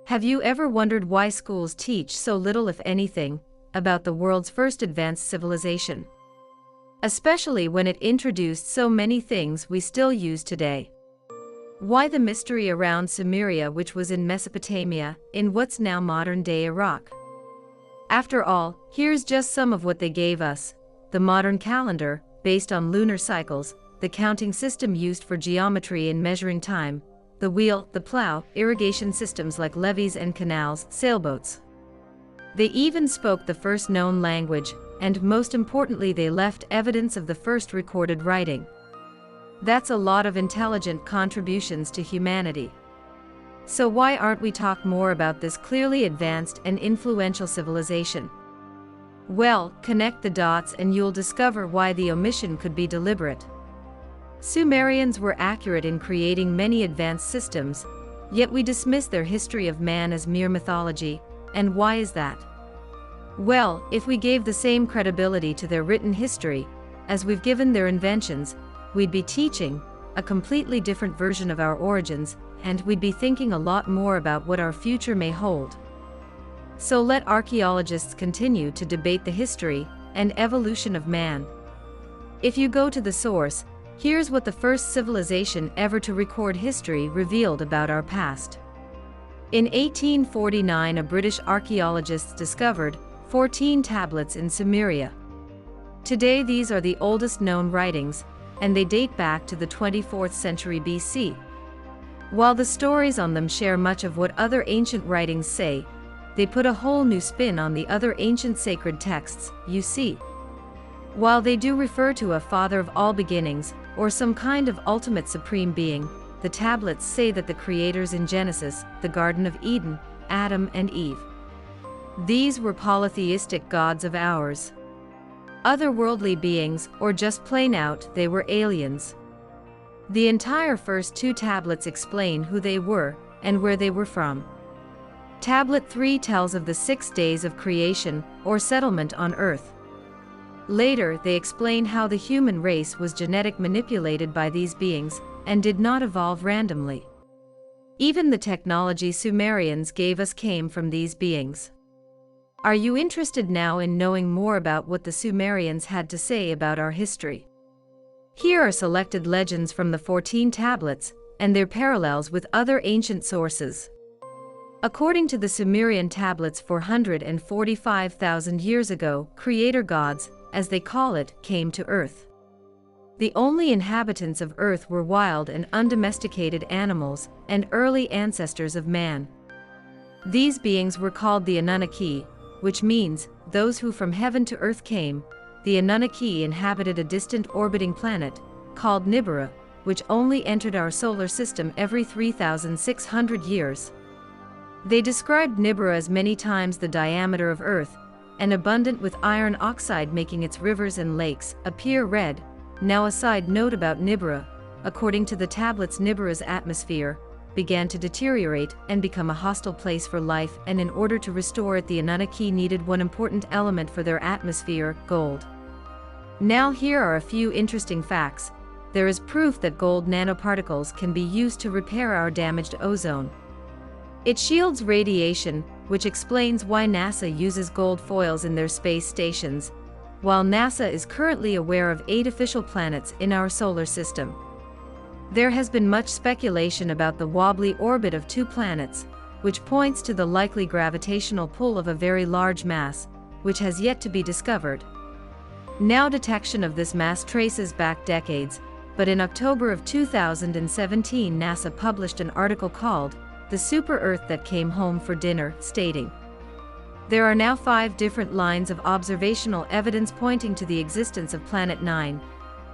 Have you ever wondered why schools teach so little, if anything, about the world's first advanced civilization? Especially when it introduced so many things we still use today. Why the mystery around Sumeria, which was in Mesopotamia, in what's now modern-day Iraq? After all, here's just some of what they gave us: the modern calendar, based on lunar cycles, the counting system used for geometry and measuring time, the wheel, the plow, irrigation systems like levees and canals, sailboats. They even spoke the first known language, and most importantly, they left evidence of the first recorded writing. That's a lot of intelligent contributions to humanity. So why aren't we talk more about this clearly advanced and influential civilization? Well, connect the dots and you'll discover why the omission could be deliberate. Sumerians were accurate in creating many advanced systems, yet we dismiss their history of man as mere mythology. And why is that? Well, if we gave the same credibility to their written history as we've given their inventions, we'd be teaching a completely different version of our origins, and we'd be thinking a lot more about what our future may hold. So let archaeologists continue to debate the history and evolution of man. If you go to the source, here's what the first civilization ever to record history revealed about our past. In 1849, a British archaeologist discovered 14 tablets in Sumeria. Today these are the oldest known writings, and they date back to the 24th century BC. While the stories on them share much of what other ancient writings say, they put a whole new spin on the other ancient sacred texts, you see. While they do refer to a father of all beginnings, or some kind of ultimate supreme being, the tablets say that the creators in Genesis, the Garden of Eden, Adam and Eve. These were polytheistic gods of ours. Otherworldly beings, or just plain out, they were aliens. The entire first two tablets explain who they were, and where they were from. Tablet 3 tells of the 6 days of creation, or settlement on Earth. Later, they explain how the human race was genetic manipulated by these beings, and did not evolve randomly. Even the technology Sumerians gave us came from these beings. Are you interested now in knowing more about what the Sumerians had to say about our history? Here are selected legends from the 14 tablets, and their parallels with other ancient sources. According to the Sumerian tablets, 445,000 years ago, creator gods, as they call it, came to Earth. The only inhabitants of Earth were wild and undomesticated animals, and early ancestors of man. These beings were called the Annunaki, which means, those who from heaven to earth came. The Annunaki inhabited a distant orbiting planet, called Nibiru, which only entered our solar system every 3,600 years. They described Nibiru as many times the diameter of Earth, and abundant with iron oxide, making its rivers and lakes appear red. Now a side note about Nibiru: according to the tablets, Nibiru's atmosphere began to deteriorate and become a hostile place for life, and in order to restore it, the Annunaki needed one important element for their atmosphere: gold. Now here are a few interesting facts. There is proof that gold nanoparticles can be used to repair our damaged ozone. It shields radiation, which explains why NASA uses gold foils in their space stations, while NASA is currently aware of 8 official planets in our solar system. There has been much speculation about the wobbly orbit of 2 planets, which points to the likely gravitational pull of a very large mass, which has yet to be discovered. Now detection of this mass traces back decades, but in October of 2017 NASA published an article called "The Super Earth That Came Home for Dinner," stating, "There are now 5 different lines of observational evidence pointing to the existence of Planet 9.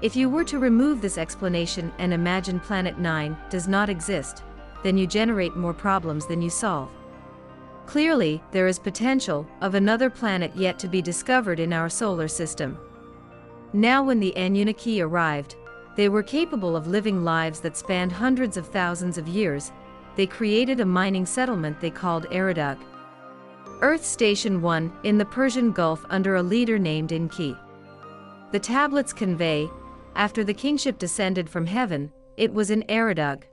If you were to remove this explanation and imagine Planet 9 does not exist, then you generate more problems than you solve. Clearly, there is potential of another planet yet to be discovered in our solar system." Now when the Annunaki arrived, they were capable of living lives that spanned hundreds of thousands of years. They created a mining settlement they called Eridag. Earth Station 1 in the Persian Gulf under a leader named Enki. The tablets convey, after the kingship descended from heaven, it was in Eridag.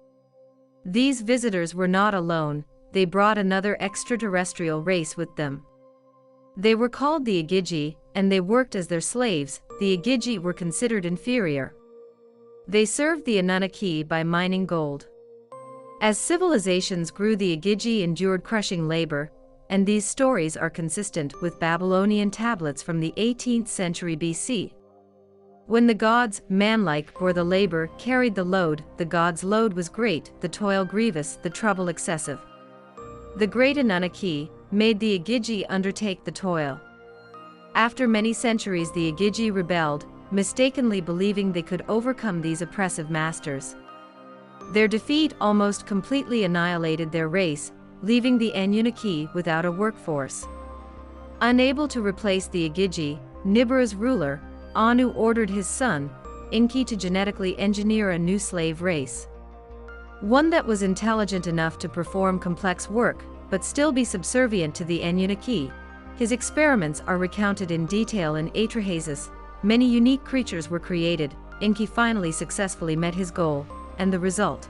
These visitors were not alone. they brought another extraterrestrial race with them. They were called the Igigi, and they worked as their slaves. The Igigi were considered inferior. They served the Annunaki by mining gold. As civilizations grew, the Igigi endured crushing labor, and these stories are consistent with Babylonian tablets from the 18th century BC. When the gods, manlike, bore the labor, carried the load, the gods' load was great, the toil grievous, the trouble excessive. The great Annunaki made the Igigi undertake the toil. After many centuries, the Igigi rebelled, mistakenly believing they could overcome these oppressive masters. Their defeat almost completely annihilated their race, leaving the Annunaki without a workforce. Unable to replace the Igigi, Nibiru's ruler, Anu ordered his son, Enki, to genetically engineer a new slave race. One that was intelligent enough to perform complex work, but still be subservient to the Annunaki. His experiments are recounted in detail in Atrahasis. Many unique creatures were created. Enki finally successfully met his goal, and the result?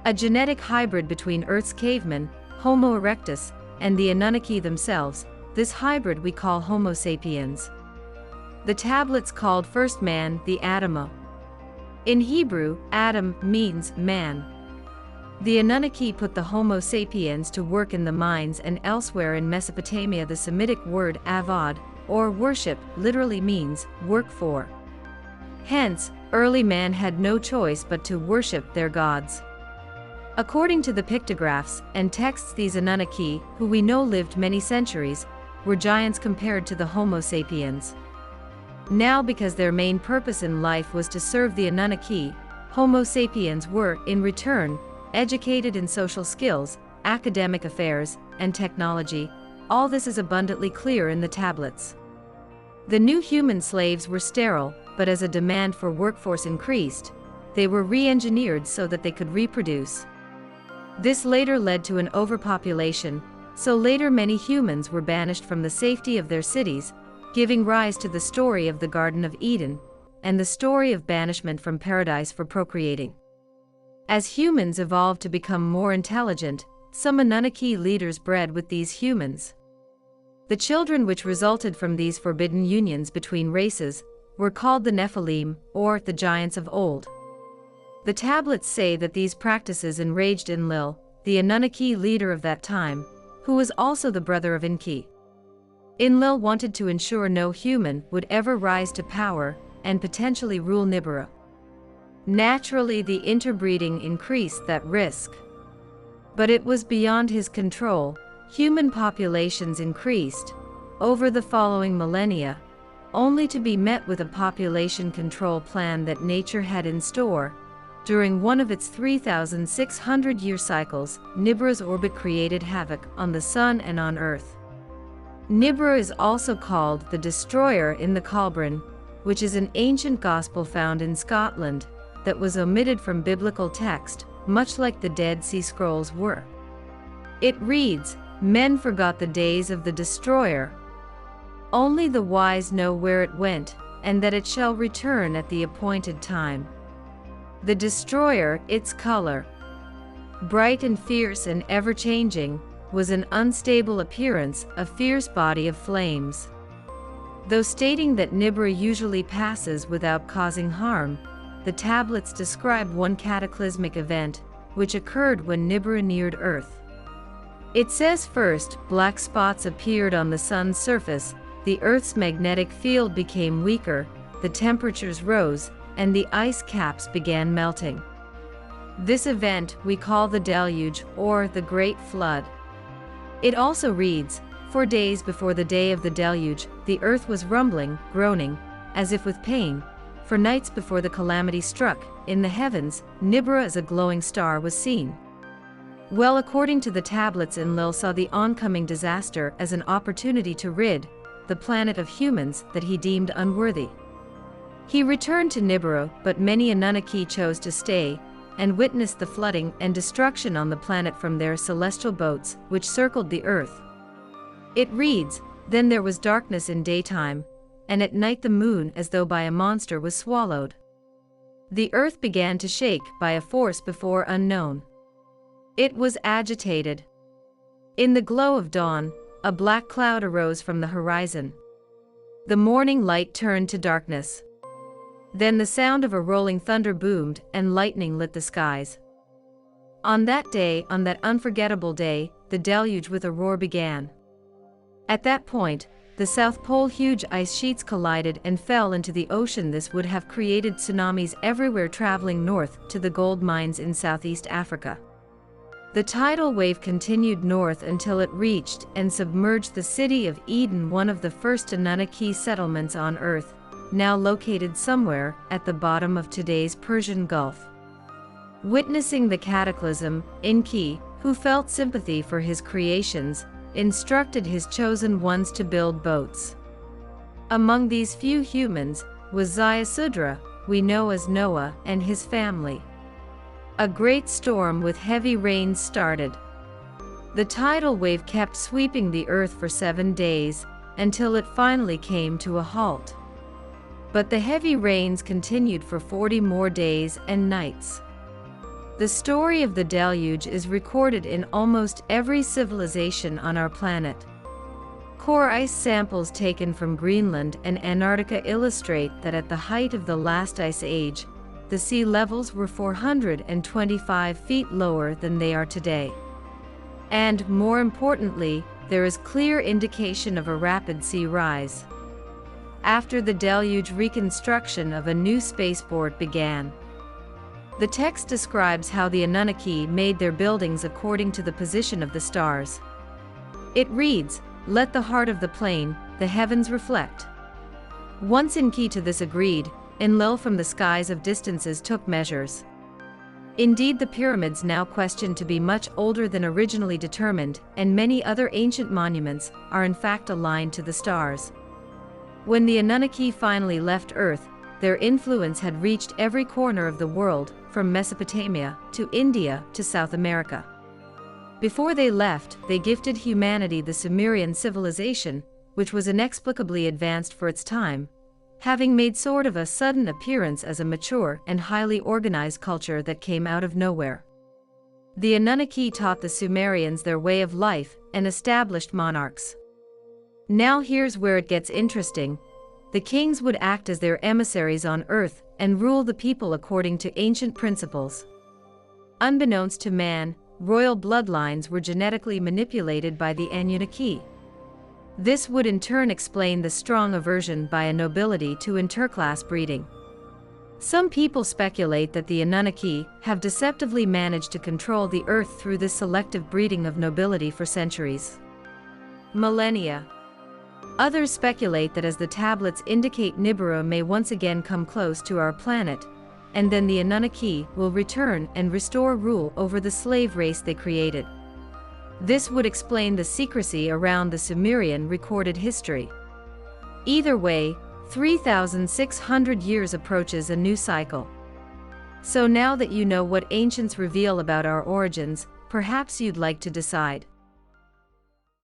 A genetic hybrid between Earth's cavemen, Homo erectus, and the Annunaki themselves. This hybrid we call Homo sapiens. The tablets called first man the Adamo. In Hebrew, Adam means man. The Annunaki put the Homo sapiens to work in the mines and elsewhere in Mesopotamia. The Semitic word avad, or worship, literally means work for. Hence, early man had no choice but to worship their gods. According to the pictographs and texts, these Annunaki, who we know lived many centuries, were giants compared to the Homo sapiens. Now, because their main purpose in life was to serve the Annunaki, Homo sapiens were, in return, educated in social skills, academic affairs, and technology. All this is abundantly clear in the tablets. The new human slaves were sterile, but as a demand for workforce increased, they were re-engineered so that they could reproduce. This later led to an overpopulation, so later many humans were banished from the safety of their cities, giving rise to the story of the Garden of Eden, and the story of banishment from paradise for procreating. As humans evolved to become more intelligent, some Annunaki leaders bred with these humans. The children which resulted from these forbidden unions between races were called the Nephilim, or the giants of old. The tablets say that these practices enraged Enlil, the Annunaki leader of that time, who was also the brother of Enki. Enlil wanted to ensure no human would ever rise to power and potentially rule Nibiru. Naturally, the interbreeding increased that risk. But it was beyond his control. Human populations increased over the following millennia, only to be met with a population control plan that nature had in store. During one of its 3,600-year cycles, Nibiru's orbit created havoc on the sun and on Earth. Nibiru is also called the Destroyer in the Cálbrán, which is an ancient gospel found in Scotland that was omitted from biblical text, much like the Dead Sea Scrolls were. It reads, "Men forgot the days of the Destroyer. Only the wise know where it went, and that it shall return at the appointed time." The Destroyer, its color, bright and fierce and ever-changing, was an unstable appearance, a fierce body of flames. Though stating that Nibiru usually passes without causing harm, the tablets describe one cataclysmic event, which occurred when Nibiru neared Earth. It says first, black spots appeared on the sun's surface, the Earth's magnetic field became weaker, the temperatures rose, and the ice caps began melting. This event we call the deluge, or the Great Flood. It also reads, 4 days before the day of the deluge, the earth was rumbling, groaning, as if with pain. For nights before the calamity struck, in the heavens, Nibiru as a glowing star was seen. Well, according to the tablets, Enlil saw the oncoming disaster as an opportunity to rid the planet of humans that he deemed unworthy. He returned to Nibiru, but many Annunaki chose to stay and witnessed the flooding and destruction on the planet from their celestial boats, which circled the earth. It reads, "Then there was darkness in daytime, and at night the moon as though by a monster was swallowed. The earth began to shake by a force before unknown. It was agitated. In the glow of dawn, a black cloud arose from the horizon. The morning light turned to darkness. Then the sound of a rolling thunder boomed, and lightning lit the skies. On that day, on that unforgettable day, the deluge with a roar began. At that point, the South Pole huge ice sheets collided and fell into the ocean. This would have created tsunamis everywhere, traveling north to the gold mines in Southeast Africa. The tidal wave continued north until it reached and submerged the city of Eden, one of the first Annunaki settlements on Earth, now located somewhere at the bottom of today's Persian Gulf. Witnessing the cataclysm, Enki, who felt sympathy for his creations, instructed his chosen ones to build boats. Among these few humans was Ziusudra, we know as Noah, and his family. A great storm with heavy rains started. The tidal wave kept sweeping the earth for 7 days, until it finally came to a halt. But the heavy rains continued for 40 more days and nights. The story of the deluge is recorded in almost every civilization on our planet. Core ice samples taken from Greenland and Antarctica illustrate that at the height of the last ice age, the sea levels were 425 feet lower than they are today. And, more importantly, there is clear indication of a rapid sea rise. After the deluge, reconstruction of a new spaceport began. The text describes how the Annunaki made their buildings according to the position of the stars. It reads, "Let the heart of the plane, the heavens reflect." Once Enki to this agreed, Enlil from the skies of distances took measures. Indeed, the pyramids, now questioned to be much older than originally determined, and many other ancient monuments, are in fact aligned to the stars. When the Annunaki finally left Earth, their influence had reached every corner of the world, from Mesopotamia to India to South America. Before they left, they gifted humanity the Sumerian civilization, which was inexplicably advanced for its time, having made sort of a sudden appearance as a mature and highly organized culture that came out of nowhere. The Annunaki taught the Sumerians their way of life and established monarchs. Now here's where it gets interesting. The kings would act as their emissaries on Earth and rule the people according to ancient principles. Unbeknownst to man, royal bloodlines were genetically manipulated by the Annunaki. This would in turn explain the strong aversion by a nobility to interclass breeding. Some people speculate that the Annunaki have deceptively managed to control the Earth through this selective breeding of nobility for centuries. Millennia. Others speculate that as the tablets indicate, Nibiru may once again come close to our planet, and then the Annunaki will return and restore rule over the slave race they created. This would explain the secrecy around the Sumerian recorded history. Either way, 3,600 years approaches a new cycle. So now that you know what ancients reveal about our origins, perhaps you'd like to decide.